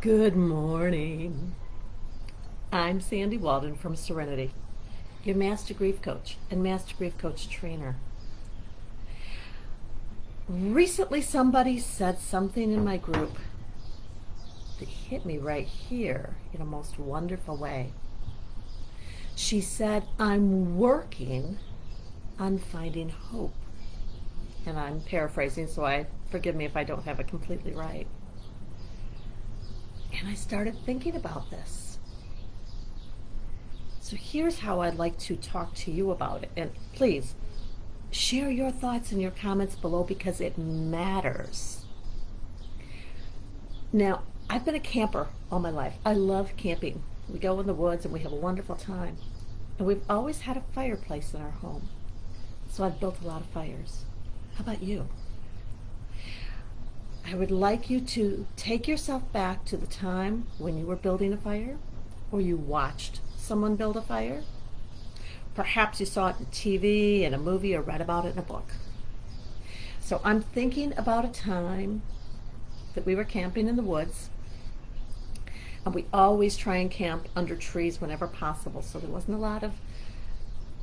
Good morning. I'm Sandy Walden from Serenity, your Master Grief Coach and Master Grief Coach trainer. Recently, somebody said something in my group that hit me right here in a most wonderful way. She said, I'm working on finding hope. And I'm paraphrasing, so forgive me if I don't have it completely right. And I started thinking about this. So here's how I'd like to talk to you about it. And please, share your thoughts and your comments below because it matters. Now, I've been a camper all my life. I love camping. We go in the woods and we have a wonderful time. And we've always had a fireplace in our home. So I've built a lot of fires. How about you? I would like you to take yourself back to the time when you were building a fire, or you watched someone build a fire. Perhaps you saw it on TV, in a movie, or read about it in a book. So I'm thinking about a time that we were camping in the woods, and we always try and camp under trees whenever possible, so there wasn't a lot of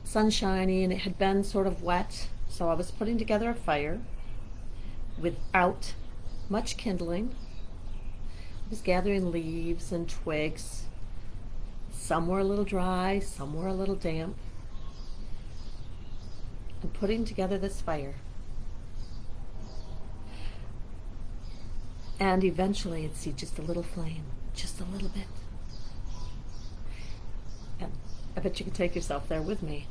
sunshiny, and it had been sort of wet. So I was putting together a fire without much kindling. I was gathering leaves and twigs. Some were a little dry, some were a little damp. And putting together this fire. And eventually I'd see just a little flame, just a little bit. And I bet you could take yourself there with me.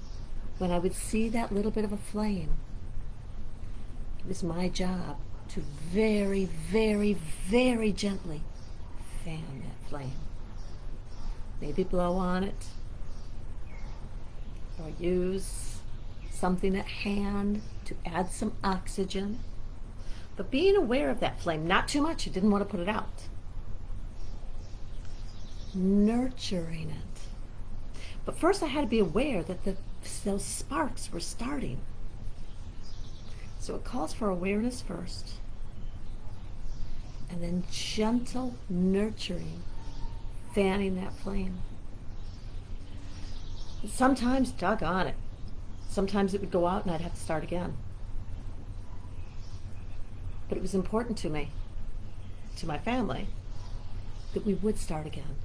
When I would see that little bit of a flame, it was my job to very, very, very gently fan that flame. Maybe blow on it, or use something at hand to add some oxygen. But being aware of that flame, not too much, I didn't want to put it out. Nurturing it. But first I had to be aware that those sparks were starting. So it calls for awareness first, and then gentle nurturing, fanning that flame. Sometimes, doggone it, sometimes it would go out and I'd have to start again. But it was important to me, to my family, that we would start again.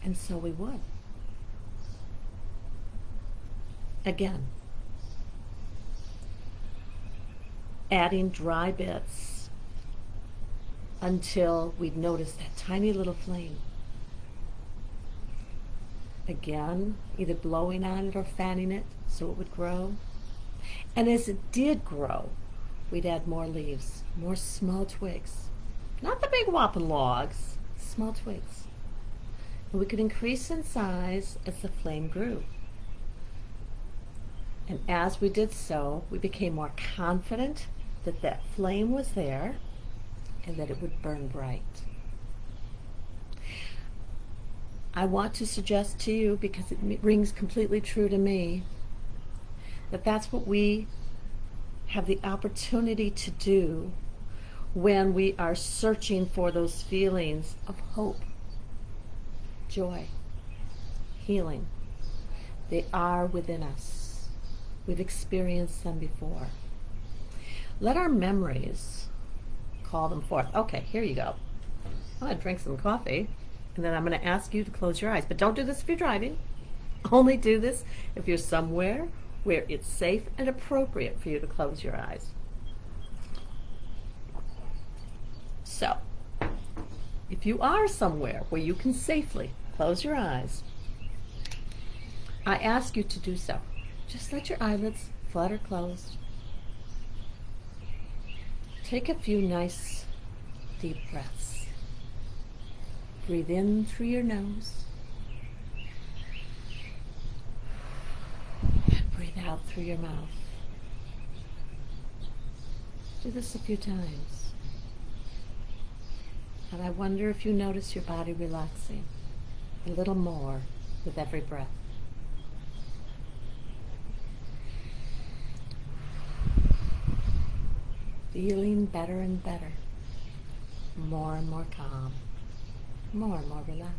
And so we would. Again. Adding dry bits until we'd notice that tiny little flame. Again, either blowing on it or fanning it so it would grow. And as it did grow, we'd add more leaves, more small twigs. Not the big whopping logs, small twigs. And we could increase in size as the flame grew. And as we did so, we became more confident that that flame was there and that it would burn bright. I want to suggest to you, because it rings completely true to me, that that's what we have the opportunity to do when we are searching for those feelings of hope, joy, healing. They are within us. We've experienced them before. Let our memories call them forth. Okay, here you go. I'm going to drink some coffee, and then I'm going to ask you to close your eyes. But don't do this if you're driving. Only do this if you're somewhere where it's safe and appropriate for you to close your eyes. So, if you are somewhere where you can safely close your eyes, I ask you to do so. Just let your eyelids flutter closed. Take a few nice deep breaths. Breathe in through your nose. And breathe out through your mouth. Do this a few times. And I wonder if you notice your body relaxing a little more with every breath. Feeling better and better, more and more calm, more and more relaxed.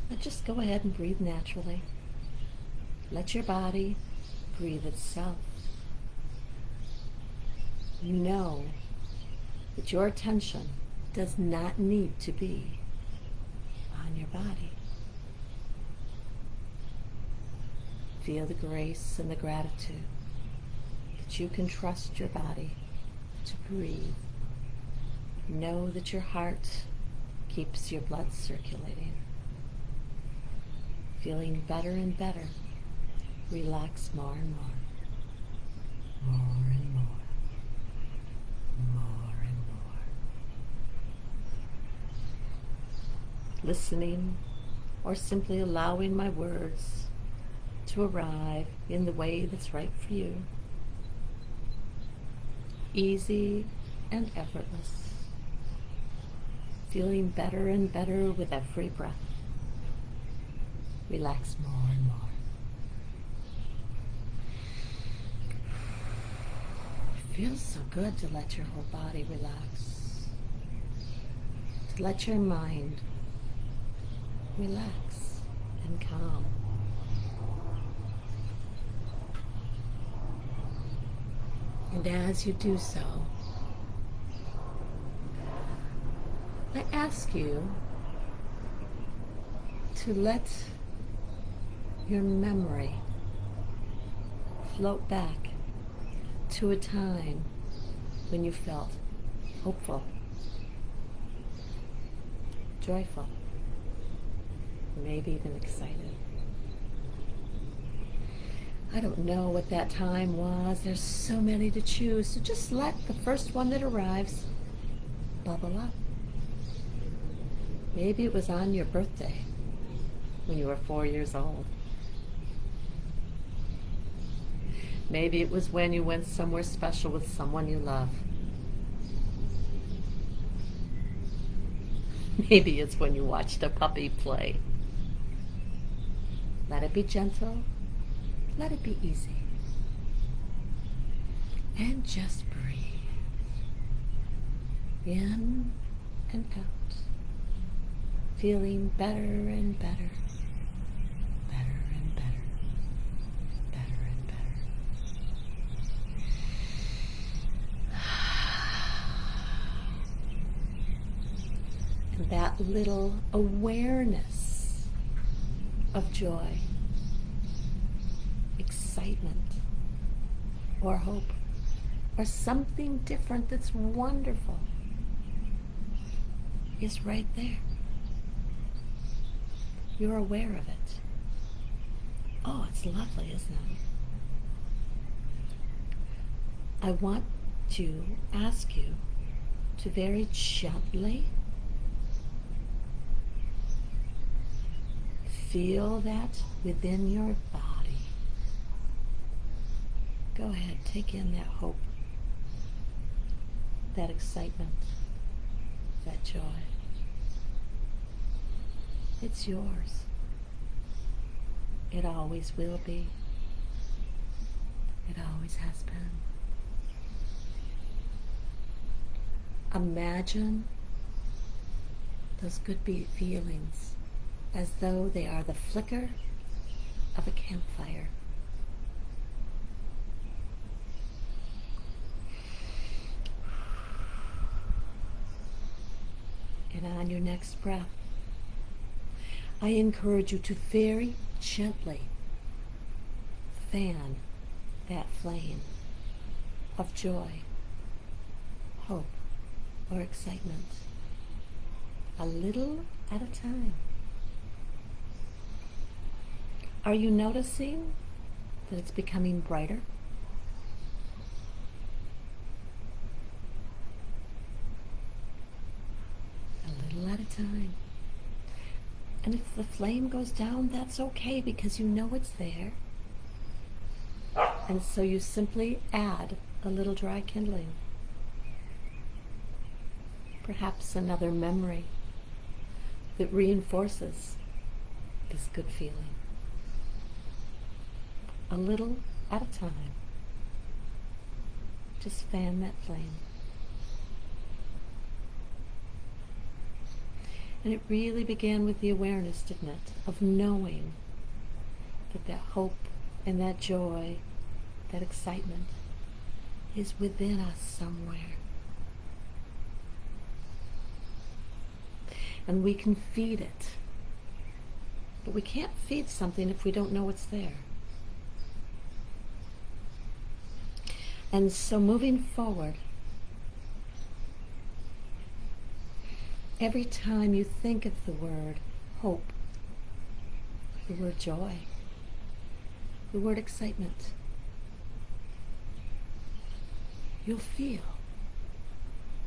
Now just go ahead and breathe naturally. Let your body breathe itself. Know that your attention does not need to be on your body. Feel the grace and the gratitude that you can trust your body to breathe. Know that your heart keeps your blood circulating. Feeling better and better. Relax more and more. More and more. More and more. Listening or simply allowing my words to arrive in the way that's right for you. Easy and effortless. Feeling better and better with every breath. Relax more and more. It feels so good to let your whole body relax. To let your mind relax and calm. And as you do so, I ask you to let your memory float back to a time when you felt hopeful, joyful, maybe even excited. I don't know what that time was. There's so many to choose. So just let the first one that arrives bubble up. Maybe it was on your birthday when you were 4 years old. Maybe it was when you went somewhere special with someone you love. Maybe it's when you watched a puppy play. Let it be gentle. Let it be easy. And just breathe. In and out. Feeling better and better. Better and better. Better and better. And that little awareness of joy, excitement, or hope, or something different that's wonderful is right there. You're aware of it. Oh, it's lovely, isn't it? I want to ask you to very gently feel that within your body. Go ahead, take in that hope, that excitement, that joy. It's yours. It always will be. It always has been. Imagine those good feelings as though they are the flicker of a campfire. And on your next breath, I encourage you to very gently fan that flame of joy, hope, or excitement, a little at a time. Are you noticing that it's becoming brighter? A little at a time. And if the flame goes down, that's okay because you know it's there. And so you simply add a little dry kindling. Perhaps another memory that reinforces this good feeling. A little at a time. Just fan that flame. And it really began with the awareness, didn't it, of knowing that that hope and that joy, that excitement is within us somewhere. And we can feed it. But we can't feed something if we don't know it's there. And so moving forward, every time you think of the word hope, the word joy, the word excitement, you'll feel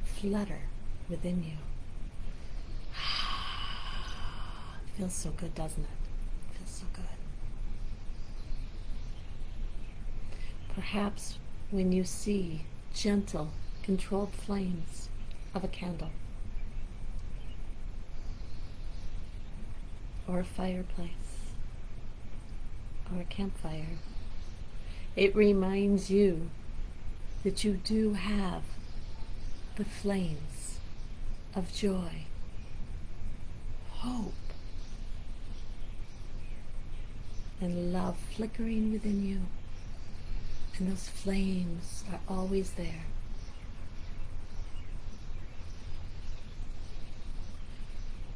flutter within you. It feels so good, doesn't it? It feels so good. Perhaps when you see gentle, controlled flames of a candle, or a fireplace, or a campfire, it reminds you that you do have the flames of joy, hope, and love flickering within you. And those flames are always there.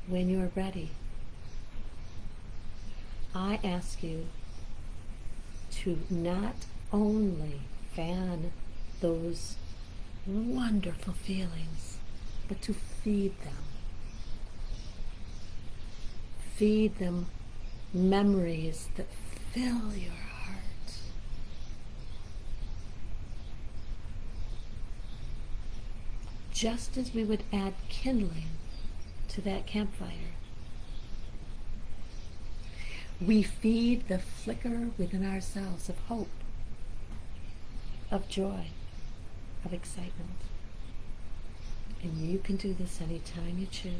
When you're ready, I ask you to not only fan those wonderful feelings, but to feed them. Feed them memories that fill your heart. Just as we would add kindling to that campfire, we feed the flicker within ourselves of hope, of joy, of excitement. And you can do this anytime you choose.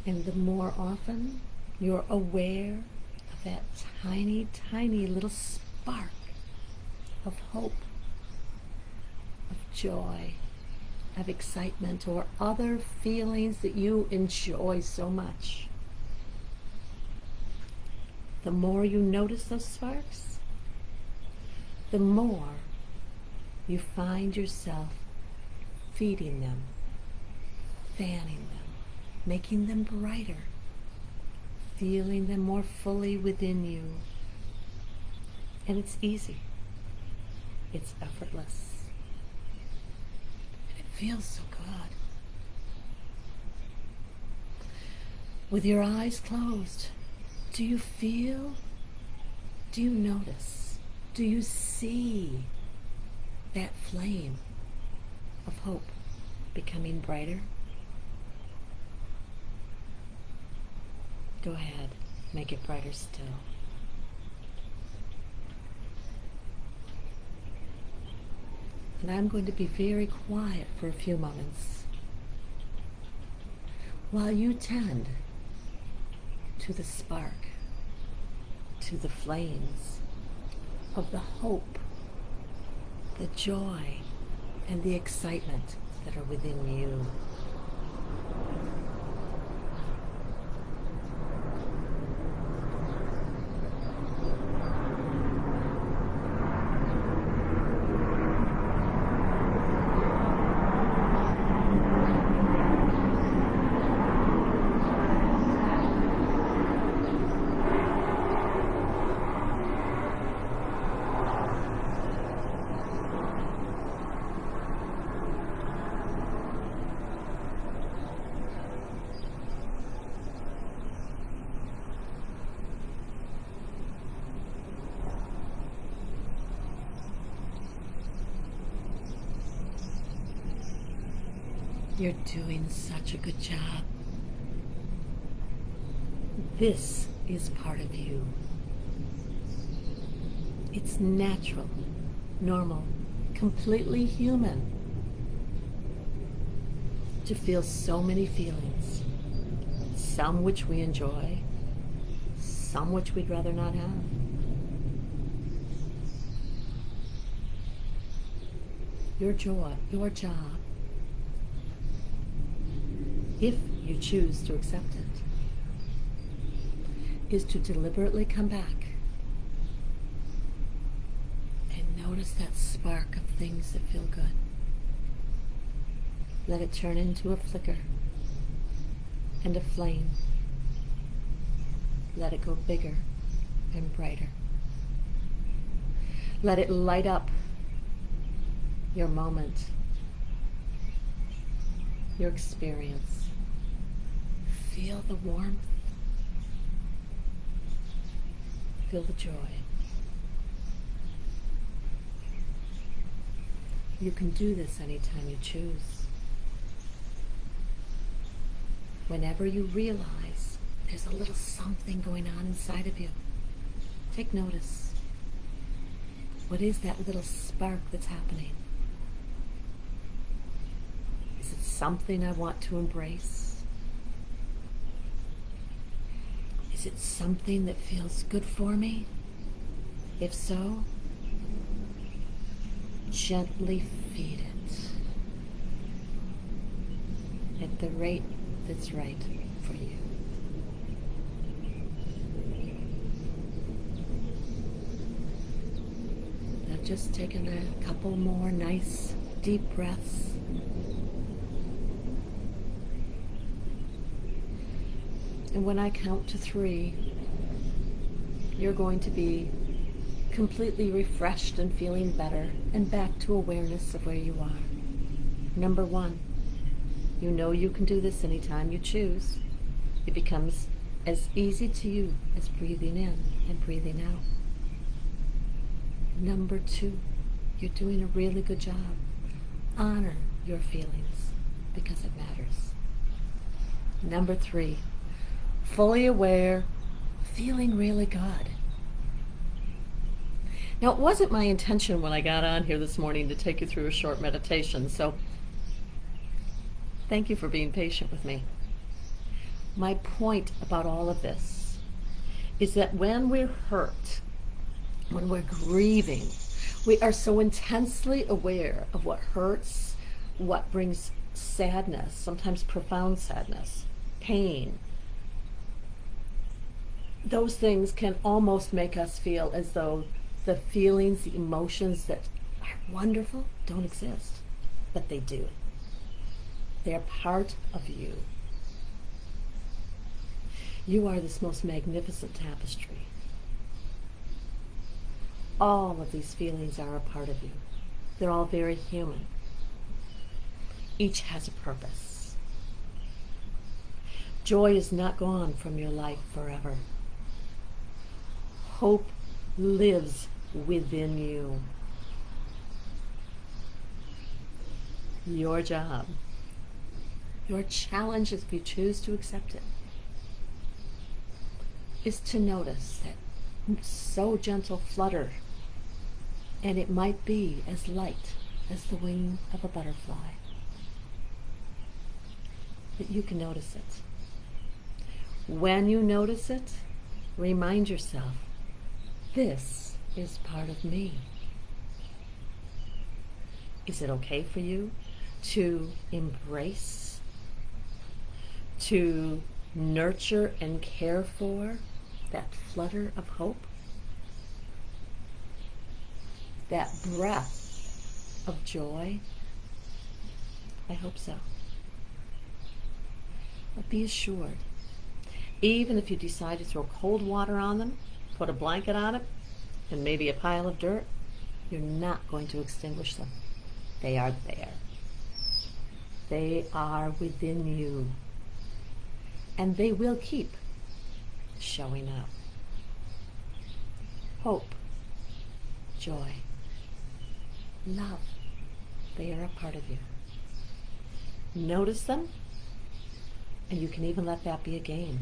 And the more often you're aware of that tiny, tiny little spark of hope, of joy, of excitement, or other feelings that you enjoy so much, the more you notice those sparks, the more you find yourself feeding them, fanning them, making them brighter, feeling them more fully within you. And it's easy. It's effortless. And it feels so good. With your eyes closed, do you feel? Do you notice? Do you see that flame of hope becoming brighter? Go ahead, make it brighter still. And I'm going to be very quiet for a few moments while you tend to the spark, to the flames of the hope, the joy, and the excitement that are within you. You're doing such a good job. This is part of you. It's natural, normal, completely human to feel so many feelings, some which we enjoy, some which we'd rather not have. Your joy, your job, if you choose to accept it, is to deliberately come back and notice that spark of things that feel good. Let it turn into a flicker and a flame. Let it go bigger and brighter. Let it light up your moment, your experience. Feel the warmth. Feel the joy. You can do this anytime you choose. Whenever you realize there's a little something going on inside of you, take notice. What is that little spark that's happening? Is it something I want to embrace? Is it something that feels good for me? If so, gently feed it at the rate that's right for you. Now just taking a couple more nice deep breaths. And when I count to 3, you're going to be completely refreshed and feeling better and back to awareness of where you are. Number 1, you know you can do this anytime you choose. It becomes as easy to you as breathing in and breathing out. Number 2, you're doing a really good job. Honor your feelings because it matters. Number 3, fully aware, feeling really good. Now, it wasn't my intention when I got on here this morning to take you through a short meditation, so thank you for being patient with me. My point about all of this is that when we're hurt, when we're grieving, we are so intensely aware of what hurts, what brings sadness, sometimes profound sadness, pain. Those things can almost make us feel as though the feelings, the emotions that are wonderful don't exist, but they do. They're part of you. You are this most magnificent tapestry. All of these feelings are a part of you. They're all very human. Each has a purpose. Joy is not gone from your life forever. Hope lives within you. Your job, your challenge, if you choose to accept it, is to notice that so gentle flutter, and it might be as light as the wing of a butterfly. But you can notice it. When you notice it, remind yourself, this is part of me. Is it okay for you to embrace, to nurture and care for that flutter of hope? That breath of joy? I hope so. But be assured, even if you decide to throw cold water on them, put a blanket on it, and maybe a pile of dirt, you're not going to extinguish them. They are there. They are within you. And they will keep showing up. Hope, joy, love, they are a part of you. Notice them, and you can even let that be a game.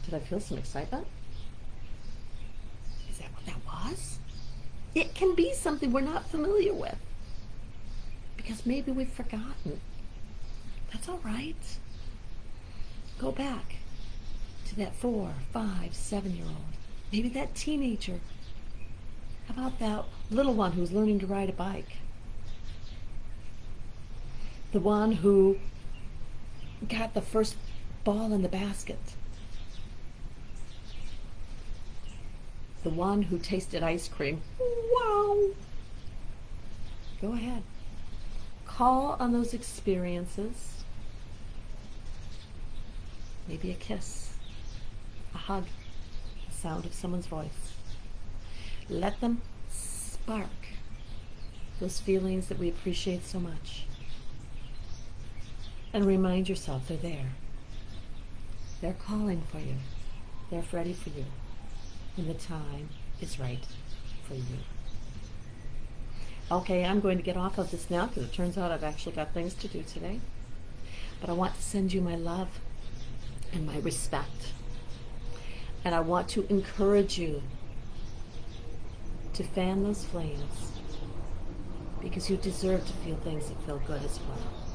Did I feel some excitement? Is that what that was? It can be something we're not familiar with, because maybe we've forgotten. That's all right. Go back to that 4, 5, 7-year-old, maybe that teenager. How about that little one who's learning to ride a bike? The one who got the first ball in the basket? The one who tasted ice cream? Wow! Go ahead. Call on those experiences. Maybe a kiss, a hug, the sound of someone's voice. Let them spark those feelings that we appreciate so much. And remind yourself they're there. They're calling for you. They're ready for you when the time is right for you. Okay, I'm going to get off of this now because it turns out I've actually got things to do today. But I want to send you my love and my respect. And I want to encourage you to fan those flames because you deserve to feel things that feel good as well.